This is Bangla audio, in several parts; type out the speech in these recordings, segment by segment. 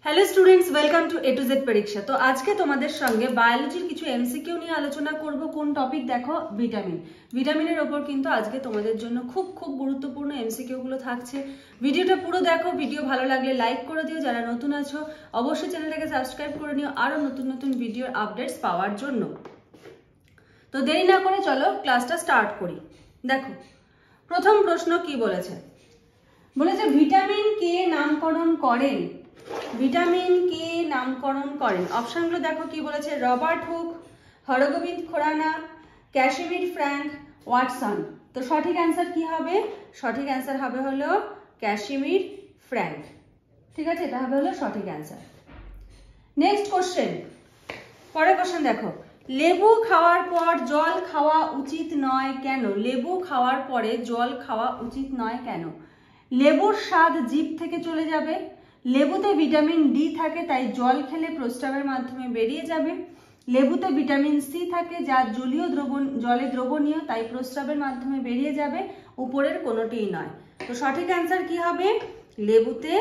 Hello students, welcome to A to Z পরীক্ষা। তো আজকে তোমাদের সঙ্গে বায়োলজির কিছু এমসিকিউ নিয়ে আলোচনা করব। কোন টপিক? দেখো, ভিটামিনের ওপর কিন্তু আজকে তোমাদের জন্য খুব গুরুত্বপূর্ণ এমসিকিউ গুলো থাকছে। ভিডিওটা পুরো দেখো। ভিডিও ভালো লাগলে লাইক করে দিও। যারা নতুন আছো অবশ্যই চ্যানেলটাকে সাবস্ক্রাইব করে নিও আরো নতুন ভিডিওর আপডেটস পাওয়ার জন্য। তো দেরি না করে চলো ক্লাসটা স্টার্ট করি। দেখো, প্রথম প্রশ্ন কি বলেছে? বলেছে ভিটামিন কে নামকরণ করেন? ভিটামিন কে নামকরণ করেন? অপশনগুলো দেখো কি বলেছে। Robert Hooke, Hargobind Khorana, Casimir Frank, Watson. তো সঠিক অ্যান্সার কি হবে? সঠিক অ্যান্সার হবে হলো ক্যাসিমির ফ্র্যাঙ্ক। ঠিক আছে, এটা হবে হলো সঠিক অ্যান্সার। নেক্সট কোশ্চেন, পরের কোশ্চেন দেখো। লেবু খাওয়ার পর জল খাওয়া উচিত নয় কেন? লেবু খাওয়ার পরে জল খাওয়া উচিত নয় কেন? লেবুর স্বাদ জিভ থেকে চলে যাবে। লেবুতে ভিটামিন ডি থাকে, তাই জল খেলে প্রস্রাবের মাধ্যমে বেরিয়ে যাবে। লেবুতে ভিটামিন সি থাকে, যা জলে দ্রবণীয়, তাই প্রস্রাবের মাধ্যমে বেরিয়ে যাবে। উপরের কোনোটিই নয়। তো সঠিক অ্যান্সার কি হবে? লেবুতে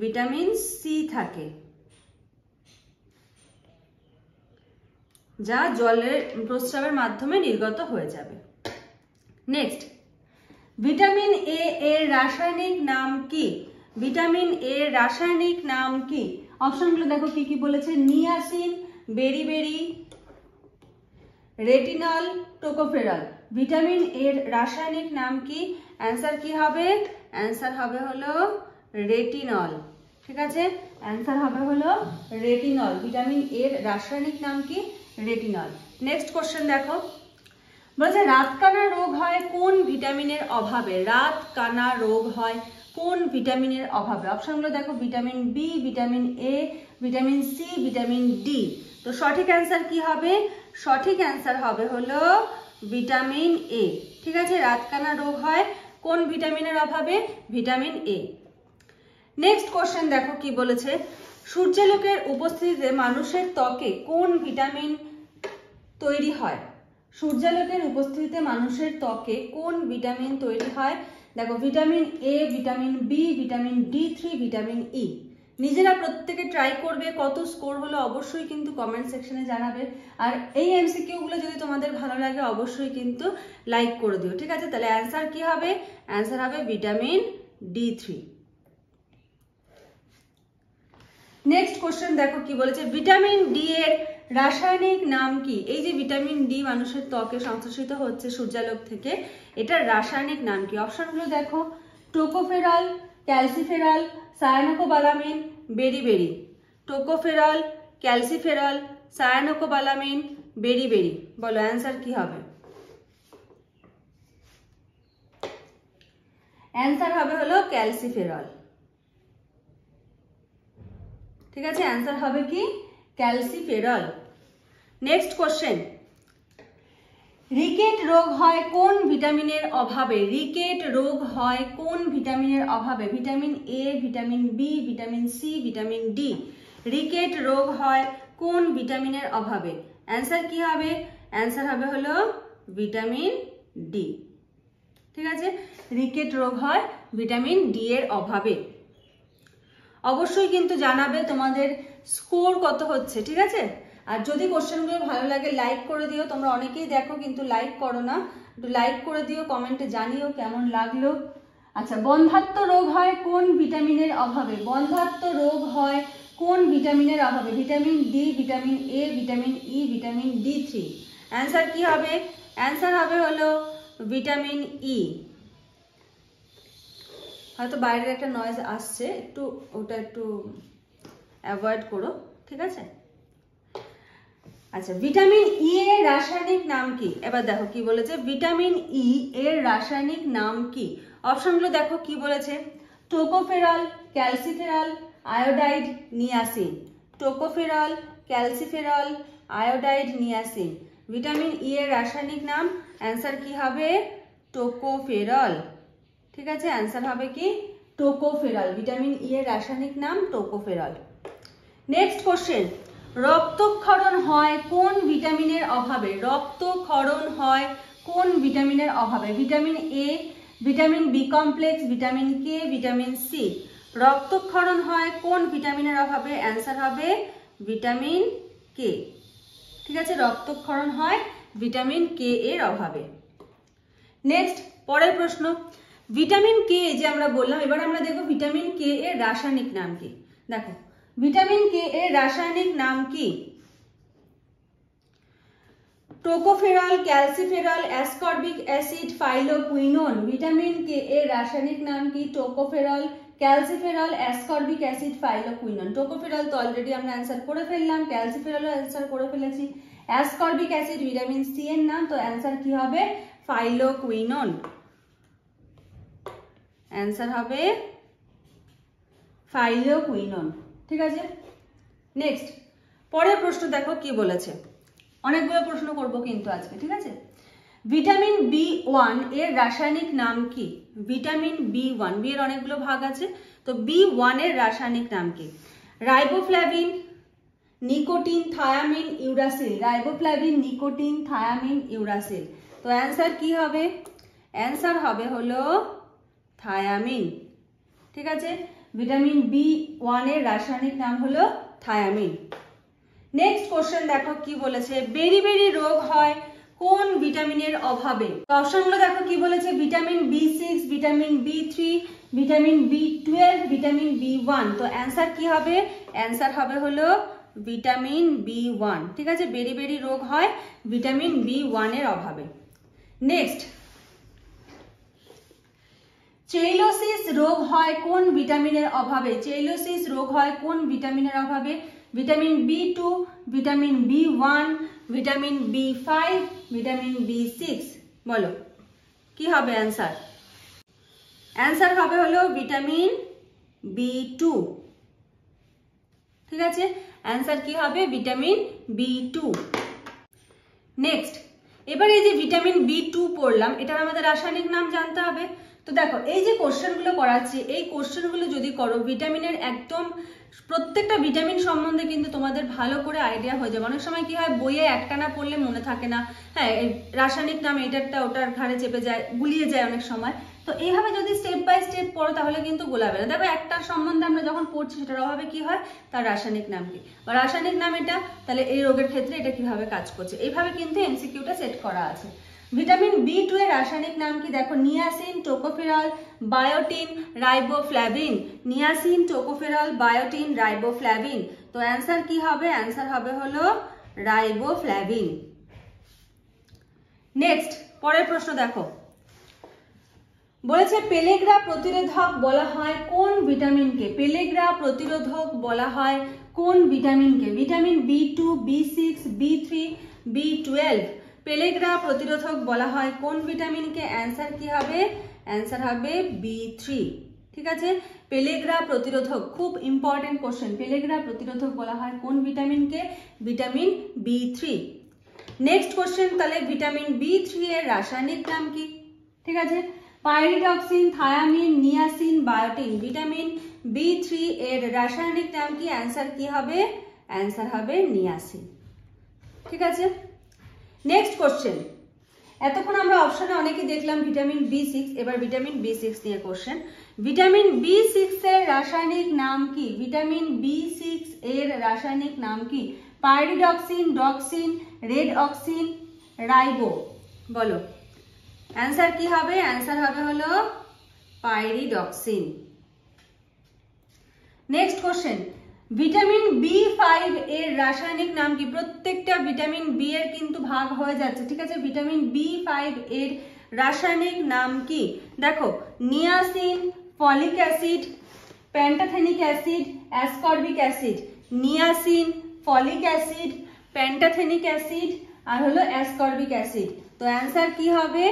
ভিটামিন সি থাকে, যা জলের প্রস্রাবের মাধ্যমে নির্গত হয়ে যাবে। নেক্সট, ভিটামিন এ এর রাসায়নিক নাম কি? ভিটামিন এর রাসায়নিক নাম কি? অপশনগুলো দেখো কি কি বলেছে। Niacin, beriberi, retinol, tocopherol. Vitamin এর রাসায়নিক নাম কি? অ্যান্সার কি হবে? অ্যান্সার হবে হলো রেটিনল। ঠিক আছে, অ্যান্সার হবে হলো রেটিনল। ভিটামিন এর রাসায়নিক নাম কি? রেটিনল। নেক্সট কোশ্চেন দেখো, বলছে রাতকানা রোগ হয় কোন ভিটামিনের অভাবে? রাতকানা রোগ হয় কোন ভিটামিনের অভাবে? অপশনগুলো দেখো। Vitamin B, vitamin A, vitamin C, vitamin D. তো সঠিক অ্যান্সার কি হবে? সঠিক অ্যান্সার হবে হলো ভিটামিন এ। ঠিক আছে, রাতকানা রোগ হয় কোন ভিটামিনের অভাবে? ভিটামিন এ। নেক্সট কোশ্চেন দেখো কি বলেছে। সূর্যালোকের উপস্থিতিতে মানুষের ত্বকে কোন ভিটামিন তৈরি হয়? সূর্যালোকের উপস্থিতিতে মানুষের ত্বকে কোন ভিটামিন তৈরি হয়? দেখো, vitamin A, vitamin B, vitamin D three, vitamin E. নিজেরা প্রত্যেকে ট্রাই করবে। কত স্কোর হলো অবশ্যই কিন্তু কমেন্ট সেকশনে জানাবে। আর এই এমসিকিউ গুলো যদি তোমাদের ভালো লাগে অবশ্যই কিন্তু লাইক করে দিও। ঠিক আছে, তাহলে অ্যান্সার কি হবে? অ্যান্সার হবে ভিটামিন ডি3। নেক্সট কোশ্চেন দেখো কি বলেছে। ভিটামিন ডি এর রাসায়নিক নাম কি? এই যে ভিটামিন ডি মানুষের ত্বকে সংশ্লেষিত হচ্ছে সূর্যালোক থেকে, এটার রাসায়নিক নাম কি? অপশনগুলো দেখো। Tocopherol, calciferol, cyanocobalamin, beriberi. Tocopherol, calciferol, cyanocobalamin, beriberi. বলো অ্যান্সার কি হবে? অ্যান্সার হবে হলো ক্যালসিফেরল। ঠিক আছে, অ্যান্সার হবে কি? ক্যালসিফেরল। নেক্সট কোশ্চেন, রিকেট রোগ হয় কোন ভিটামিনের অভাবে? রিকেট রোগ হয় কোন ভিটামিনের অভাবে? Vitamin A, vitamin B, vitamin C, vitamin D. Rickets রোগ হয় কোন ভিটামিনের অভাবে? অ্যান্সার কি হবে? অ্যান্সার হবে হলো ভিটামিন ডি। ঠিক আছে, রিকেট রোগ হয় ভিটামিন ডি এর অভাবে। অবশ্যই কিন্তু জানাবে তোমাদের স্কোর কত হচ্ছে। ঠিক আছে, আর যদি কোশ্চেনগুলো ভালো লাগে লাইক করে দিও। তোমরা অনেকেই দেখো কিন্তু লাইক করো না, একটু লাইক করে দিও, কমেন্টে জানিও কেমন লাগলো। আচ্ছা, বন্ধ্যাত্ব রোগ হয় কোন ভিটামিনের অভাবে? বন্ধ্যাত্ব রোগ হয় কোন ভিটামিনের অভাবে? Vitamin D, vitamin A, vitamin E, vitamin D3. Answer কি হবে? অ্যান্সার হবে হলো ভিটামিন ই। হয়তো বাইরের একটা নয়েজ আসছে, একটু ওটা একটু অ্যাভয়েড করো। ঠিক আছে, আচ্ছা, ভিটামিন ই এর রাসায়নিক নাম কি? এবার দেখো কি বলেছে। ভিটামিন ই এর রাসায়নিক নাম কি? অপশনগুলো দেখো কি বলেছে। Tocopherol, calciferol, iodide, niacin. Tocopherol, calciferol, iodide, niacin. Vitamin E এর রাসায়নিক নাম অ্যান্সার কি হবে? টোকোফেরল। ঠিক আছে, অ্যান্সার হবে কি? টোকোফেরল। ভিটামিন ই এর রাসায়নিক নাম টোকোফেরল। নেক্সট কোশ্চেন, রক্তক্ষরণ হয় কোন ভিটামিনের অভাবে? রক্তক্ষরণ হয় কোন ভিটামিনের অভাবে? Vitamin A, vitamin B complex, vitamin K, vitamin C. রক্তক্ষরণ হয় কোন ভিটামিনের অভাবে? অ্যান্সার হবে ভিটামিন কে। ঠিক আছে, রক্তক্ষরণ হয় ভিটামিন কে এর অভাবে। নেক্সট পরের প্রশ্ন, ভিটামিন কে যে আমরা বললাম, এবার আমরা দেখব ভিটামিন কে এর রাসায়নিক নাম কি। দেখো ভিটামিন কে এর রাসায়নিক নাম কি? Tocopherol, calciferol, ascorbic acid, phylloquinone. Vitamin K এর রাসায়নিক নাম কি? Tocopherol, calciferol, ascorbic acid, phylloquinone. Tocopherol তো অলরেডি আমরা অ্যান্সার করে ফেললাম, ক্যালসিফেরলও অ্যান্সার করে ফেলেছি, অ্যাসকর্বিক অ্যাসিড ভিটামিন সি এর নাম, তো অ্যান্সার কি হবে? ফাইলোকুইনোন। অ্যান্সার হবে ফাইলোকুইনোন। ঠিক আছে, নেক্সট পরের প্রশ্ন দেখো কি বলেছে, অনেকগুলো প্রশ্ন করব কিন্তু আজকে। ঠিক আছে, ভিটামিন বি1 এর রাসায়নিক নাম কি? ভিটামিন বি1, বি এর অনেকগুলো ভাগ আছে, তো বি1 এর রাসায়নিক নাম কি? Riboflavin, nicotine, thymine, uracil. Riboflavin, nicotine, thymine, uracil. তো অ্যান্সার কি হবে? অ্যান্সার হবে হলো থায়ামিন। ঠিক আছে, ভিটামিন বি1 এর রাসায়নিক নাম হলো থায়ামিন। নেক্সট কোশ্চেন দেখো কি বলেছে, বেরি রোগ হয় কোন ভিটামিনের অভাবে? অপশনগুলো দেখো কি বলেছে, vitamin বি6, vitamin বি3, vitamin বি12, vitamin B one. তো অ্যান্সার কি হবে? অ্যান্সার হবে হলো ভিটামিন বি1। ঠিক আছে, বেরি রোগ হয় ভিটামিন বি1 এর অভাবে। নেক্সট, চেইলোসিস রোগ হয় কোন ভিটামিনের অভাবে? চেইলোসিস রোগ হয় কোন ভিটামিনের অভাবে? Vitamin B2, vitamin B one, vitamin বি5, vitamin বি6। বলো কি হবে অ্যান্সার? অ্যান্সার হবে হলো ভিটামিন বি2। ঠিক আছে, অ্যান্সার কি হবে? Vitamin B2. নেক্সট, এবার এই যে ভিটামিন বি2 পড়লাম, এটার আমাদের রাসায়নিক নাম জানতে হবে। তো দেখো এই যে কোশ্চেনগুলো করাচ্ছি, এই কোশ্চেনগুলো যদি করো, ভিটামিনের একদম প্রত্যেকটা ভিটামিন সম্বন্ধে কিন্তু তোমাদের ভালো করে আইডিয়া হয়ে যাবে। অনেক সময় কি হয়, বইয়ে একটানা পড়লে মনে থাকে না, হ্যাঁ রাসায়নিক নাম এটারটা ওটার ঘাড়ে চেপে যায়, গুলিয়ে যায় অনেক সময়। তো এইভাবে যদি স্টেপ বাই স্টেপ পড়ো তাহলে কিন্তু গোলাবে না। দেখো একটার সম্বন্ধে আমরা যখন পড়ছি সেটার অভাবে কি হয়, তার রাসায়নিক নাম কি, বা রাসায়নিক নাম এটা, তাহলে এই রোগের ক্ষেত্রে এটা কিভাবে কাজ করছে, এইভাবে কিন্তু এমসিকিউটা সেট করা আছে। ভিটামিন বি2 এর রাসায়নিক নাম কি? দেখো niacin, tocopherol, বায়োটিন, riboflavin. Niacin, tocopherol, বায়োটিন, riboflavin. তো অ্যান্সার কি হবে? অ্যান্সার হবে হলো রাইবোফ্লাভিন। নেক্সট পরের প্রশ্ন দেখো, বলেছে পেলেগ্রা প্রতিরোধক বলা হয় কোন ভিটামিনকে? পেলেগ্রা প্রতিরোধক বলা হয় কোন ভিটামিনকে? Vitamin B2, বি6, বি3, বি12। পেলেগ্রা প্রতিরোধক বলা হয় কোন ভিটামিনকে? অ্যান্সার কি হবে? অ্যান্সার হবে বি3। ঠিক আছে, পেলেগ্রা প্রতিরোধক খুব ইম্পর্টেন্ট কোশ্চেন। পেলেগ্রা প্রতিরোধক বলা হয় কোন ভিটামিনকে? ভিটামিন বি3। নেক্সট কোশ্চেন, তাহলে ভিটামিন বি3 এর রাসায়নিক নাম কি? ঠিক আছে, pyridoxine, thiamine, niacin, biotin. Vitamin বি3 এর রাসায়নিক নাম কি? অ্যান্সার কি হবে? অ্যান্সার হবে নিয়াসিন। ঠিক আছে, নেক্সট কোশ্চেন, এতক্ষণ আমরা অপশনে অনেকে দেখলাম ভিটামিন বি6, এবার ভিটামিন বি6 নিয়ে কোশ্চেন। ভিটামিন বি6 এর রাসায়নিক নাম কি? ভিটামিন বি6 এর রাসায়নিক নাম কি? পাইরিডক্সিন, ডক্সিন, রেড অক্সিন, রাইবো। বলো অ্যান্সার কি হবে? অ্যান্সার হবে হলো pyridoxine. Next question, vitamin B five এর রাসায়নিক নাম কি? প্রত্যেকটা ভিটামিন বি এর কিন্তু ভাগ হয়ে যাচ্ছে। ঠিক আছে, ভিটামিন বি5 এর রাসায়নিক নাম কি? দেখো niacin, folic acid, pantothenic acid, ascorbic acid. Niacin, folic acid, pantothenic acid আর হলো অ্যাসকর্বিক অ্যাসিড। তো অ্যান্সার কি হবে?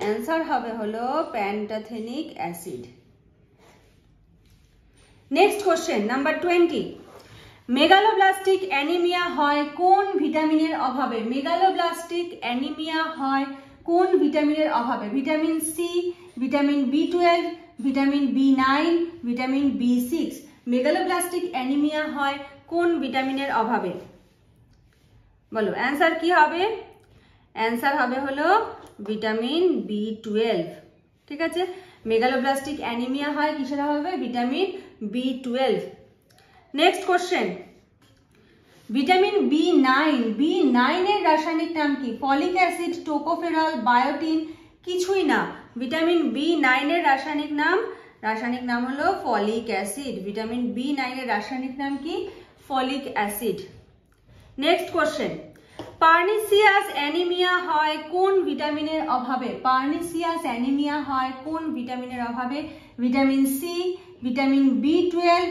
অ্যান্সার হবে হলো pantothenic acid. Next question number 20, megaloblastic anaemia হয় কোন ভিটামিনের অভাবে? মেগালোব্লাস্টিক অ্যানিমিয়া হয় কোন ভিটামিনের অভাবে? Vitamin C, vitamin বি12, vitamin বি9, vitamin বি6। Megaloblastic anaemia হয় কোন ভিটামিনের অভাবে? বলো অ্যান্সার কি হবে? অ্যান্সার হবে হলো ভিটামিন বি12। ঠিক আছে, মেগালোব্লাস্টিক অ্যানিমিয়া হয় কিসের অভাবে? Vitamin B12। Next question, vitamin B9 এর রাসায়নিক নাম কি? ফলিক অ্যাসিড, টোকোফেরল, বায়োটিন, কিছুই না। ভিটামিন B9 এর রাসায়নিক নাম হলো ফলিক অ্যাসিড। ভিটামিন B9 এর রাসায়নিক নাম কি? Folic acid. Next question, pernicious anaemia হয় কোন ভিটামিনের অভাবে? পার্নিসিয়াস অ্যানিমিয়া হয় কোন ভিটামিনের অভাবে? Vitamin C, vitamin B12,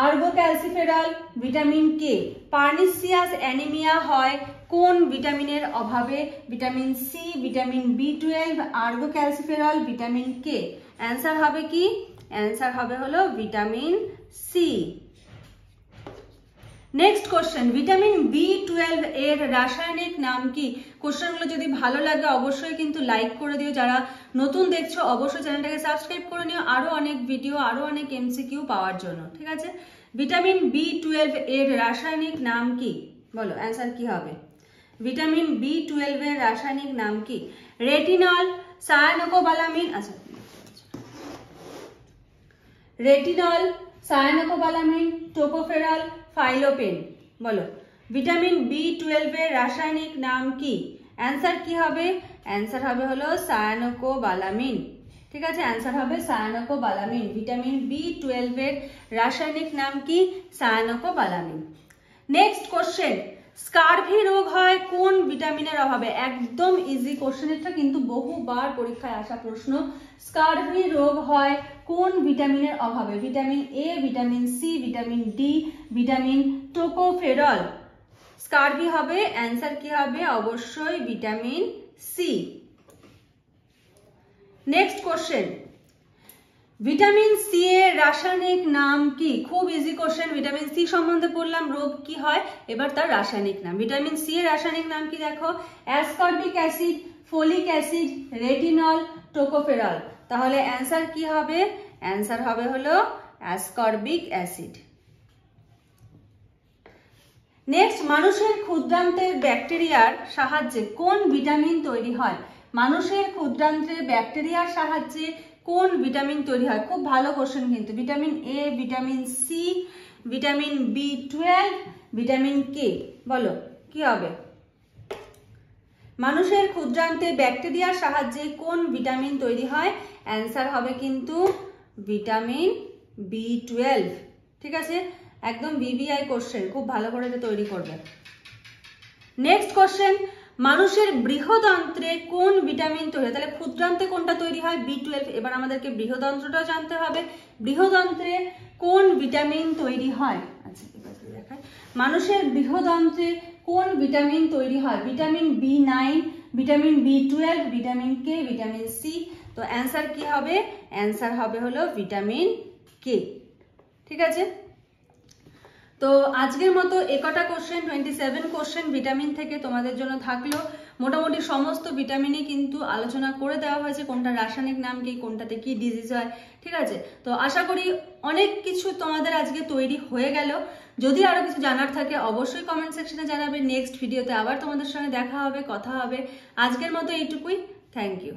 ergocalciferol, vitamin K. Pernicious anaemia হয় কোন ভিটামিনের অভাবে? Vitamin C, vitamin B12, ergocalciferol, vitamin K. Answer হবে কি? অ্যান্সার হবে হলো vitamin C. Next question, vitamin B12 এর রাসায়নিক নাম কি? কোশ্চেনগুলো যদি ভালো লাগে অবশ্যই কিন্তু লাইক করে দিও। যারা নতুন দেখছো অবশ্যই চ্যানেলটাকে সাবস্ক্রাইব করে নিও আরো অনেক ভিডিও, আরো অনেক এমসিকিউ পাওয়ার জন্য, ঠিক আছে? ভিটামিন B12 এর রাসায়নিক নাম কি? বলো অ্যান্সার কি হবে? ভিটামিন B12 এর রাসায়নিক নাম কি? রেটিনল, সায়ানোকোবালামিন, আচ্ছা রেটিনল, সায়ানোকোবালামিন, টোকোফেরল, ফাইলোপেন। বলো ভিটামিন B12 এর রাসায়নিক নাম কি? অ্যান্সার কি হবে? অ্যান্সার হবে হলো সায়ানোকোবালামিন, ঠিক আছে? অ্যান্সার হবে সায়ানোকোবালামিন। ভিটামিন B12 এর রাসায়নিক নাম কি? সায়ানোকোবালামিন। নেক্সট কোশ্চেন, স্কারভি রোগ হয় কোন ভিটামিনের অভাবে? একদম ইজি কোশ্চেন, এটা কিন্তু বহুবার পরীক্ষায় আসা প্রশ্ন। স্কারভি রোগ হয় কোন ভিটামিনের অভাবে? Vitamin A, vitamin C, vitamin D, vitamin tocopherol. Scurvy হবে, অ্যান্সার কি হবে? অবশ্যই vitamin C. Next question, vitamin C এর রাসায়নিক নাম কি? খুব ইজি কোশ্চেন, ভিটামিন সি সম্বন্ধে পড়লাম, রোগ কি হয়, এবার তার রাসায়নিক নাম। ভিটামিন সি এর রাসায়নিক নাম কি দেখো? Ascorbic acid, folic acid, retinol, tocopherol. তাহলে অ্যান্সার কি হবে? অ্যান্সার হবে হলো অ্যাসকর্বিক অ্যাসিড। নেক্সট, মানুষের ক্ষুদ্রান্তের ব্যাকটেরিয়ার সাহায্যে কোন ভিটামিন তৈরি হয়? মানুষের ক্ষুদ্রান্তের ব্যাকটেরিয়ার সাহায্যে কোন ভিটামিন তৈরি হয়? খুব ভালো কোশ্চেন কিন্তু। Vitamin A, vitamin C, vitamin B12, vitamin K. বলো কি হবে? মানুষের ক্ষুদ্রান্তে ব্যাকটেরিয়ার সাহায্যে কোন ভিটামিন তৈরি হয়? অ্যান্সার হবে কিন্তু ভিটামিন B12, ঠিক আছে? একদম BBI কোশ্চেন, খুব ভালো করে এটা তৈরি করবে। নেক্সট কোশ্চেন, মানুষের বৃহদন্ত্রে কোন ভিটামিন তৈরি হয়? তাহলে ক্ষুদ্রান্তে কোনটা তৈরি হয়? B12। এবার আমাদেরকে বৃহদন্ত্রটাও জানতে হবে। বৃহদন্ত্রে কোন ভিটামিন তৈরি হয়? আচ্ছা এবার দেখাই, মানুষের বৃহদন্ত্রে কোন ভিটামিন তৈরি হয়? Vitamin B9, vitamin B12, vitamin K, vitamin C. তো অ্যান্সার কি হবে? অ্যান্সার হবে হলো ভিটামিন কে, ঠিক আছে? তো আজকের মতো একটা কোশ্চেন, 27 কোশ্চেন ভিটামিন থেকে তোমাদের জন্য থাকলো। মোটামুটি সমস্ত ভিটামিনই কিন্তু আলোচনা করে দেওয়া হয়েছে, কোনটা রাসায়নিক নাম কি, কোনটাতে কি ডিজিজ হয়, ঠিক আছে? তো আশা করি অনেক কিছু তোমাদের আজকে তৈরি হয়ে গেল। যদি আরো কিছু জানার থাকে অবশ্যই কমেন্ট সেকশনে জানাবে। নেক্সট ভিডিওতে আবার তোমাদের সঙ্গে দেখা হবে, কথা হবে। আজকের মতো এইটুকুই। Thank you.